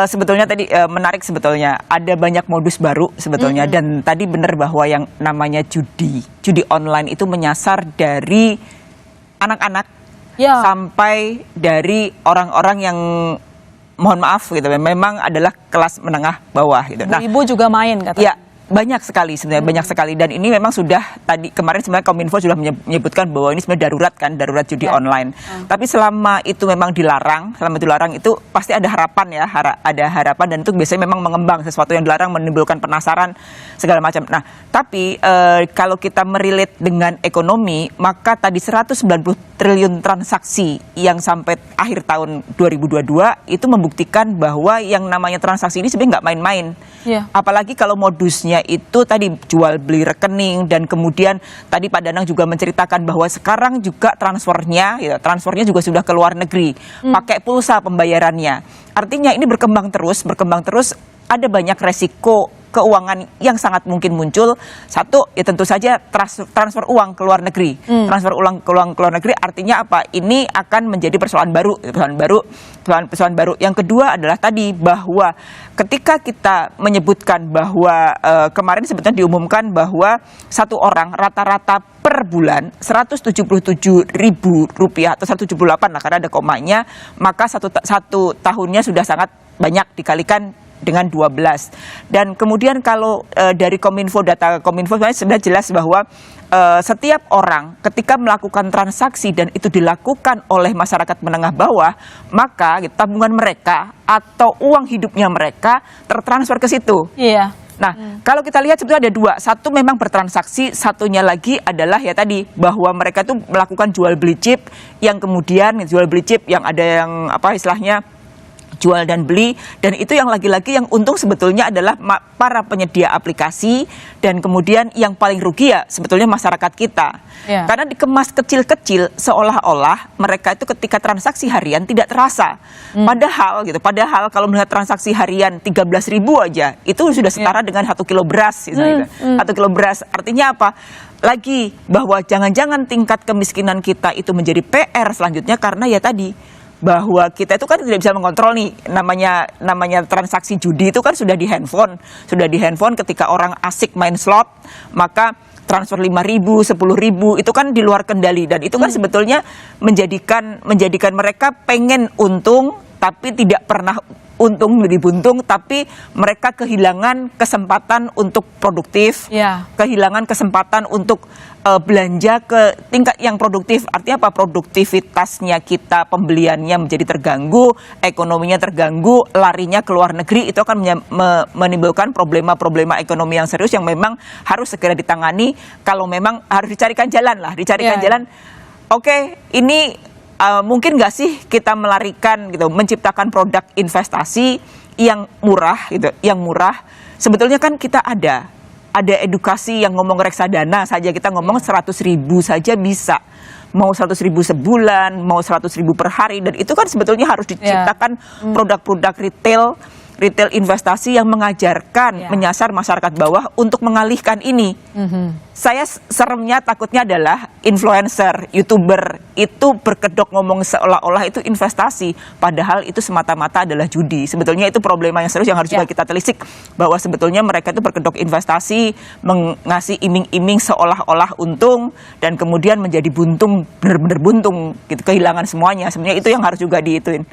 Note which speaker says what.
Speaker 1: Sebetulnya tadi menarik sebetulnya ada banyak modus baru sebetulnya dan tadi benar bahwa yang namanya judi online itu menyasar dari anak-anak sampai dari orang-orang yang mohon maaf gitu memang adalah kelas menengah bawah gitu.
Speaker 2: Ibu juga main katanya.
Speaker 1: Ya, banyak sekali sebenarnya banyak sekali dan ini memang sudah tadi kemarin sebenarnya Kominfo sudah menyebutkan bahwa ini sebenarnya darurat judi online. Tapi selama itu memang dilarang, itu pasti ada harapan ya, ada harapan dan itu biasanya memang mengembang sesuatu yang dilarang menimbulkan penasaran segala macam. Nah, tapi kalau kita merilet dengan ekonomi, maka tadi 190 triliun transaksi yang sampai akhir tahun 2022 itu membuktikan bahwa yang namanya transaksi ini sebenarnya nggak main-main. Apalagi kalau modusnya itu tadi jual beli rekening dan kemudian tadi Pak Danang juga menceritakan bahwa sekarang juga transfernya juga sudah ke luar negeri pakai pulsa pembayarannya. Artinya ini berkembang terus ada banyak resiko keuangan yang sangat mungkin muncul. Satu, ya tentu saja transfer uang ke luar negeri. Transfer uang ke luar negeri artinya apa? Ini akan menjadi persoalan baru. Yang kedua adalah tadi bahwa ketika kita menyebutkan bahwa kemarin sebetulnya diumumkan bahwa satu orang rata-rata per bulan Rp177.000 atau 178 lah karena ada komanya, maka satu tahunnya sudah sangat banyak dikalikan dengan 12. Dan kemudian kalau dari data Kominfo sebenarnya jelas bahwa setiap orang ketika melakukan transaksi dan itu dilakukan oleh masyarakat menengah bawah, maka tabungan mereka atau uang hidupnya mereka tertransfer ke situ. Nah, kalau kita lihat sebetulnya ada dua. Satu memang bertransaksi, satunya lagi adalah ya tadi bahwa mereka itu melakukan jual beli chip yang kemudian jual beli chip yang ada yang apa istilahnya jual dan beli, dan itu yang lagi-lagi yang untung sebetulnya adalah para penyedia aplikasi dan kemudian yang paling rugi ya sebetulnya masyarakat kita. Karena dikemas kecil-kecil seolah-olah mereka itu ketika transaksi harian tidak terasa. Padahal kalau melihat transaksi harian 13.000 aja itu sudah setara dengan 1 kilo beras. 1 kilo beras artinya apa? Lagi bahwa jangan-jangan tingkat kemiskinan kita itu menjadi PR selanjutnya karena ya tadi bahwa kita itu kan tidak bisa mengontrol nih namanya transaksi judi itu kan sudah di handphone ketika orang asik main slot maka transfer 5.000, 10.000 itu kan di luar kendali dan itu kan sebetulnya menjadikan mereka pengen untung tapi tidak pernah untung lebih buntung, tapi mereka kehilangan kesempatan untuk produktif, kehilangan kesempatan untuk belanja ke tingkat yang produktif. Artinya apa? Produktivitasnya kita, pembeliannya menjadi terganggu, ekonominya terganggu, larinya ke luar negeri, itu akan menimbulkan problema-problema ekonomi yang serius yang memang harus segera ditangani. Kalau memang harus dicarikan jalan. Oke, ini mungkin nggak sih kita melarikan gitu, menciptakan produk investasi yang murah gitu, Sebetulnya kan kita ada edukasi yang ngomong reksadana saja, kita ngomong 100.000 saja bisa. Mau 100.000 sebulan, mau 100.000 per hari, dan itu kan sebetulnya harus diciptakan produk-produk retail investasi yang mengajarkan, menyasar masyarakat bawah untuk mengalihkan ini. Saya seremnya takutnya adalah influencer, YouTuber itu berkedok ngomong seolah-olah itu investasi, padahal itu semata-mata adalah judi. Sebetulnya itu problema yang serius yang harus juga kita telisik, bahwa sebetulnya mereka itu berkedok investasi, mengasih iming-iming seolah-olah untung, dan kemudian menjadi buntung, benar-benar buntung, gitu, kehilangan semuanya. Sebenarnya itu yang harus juga diituin.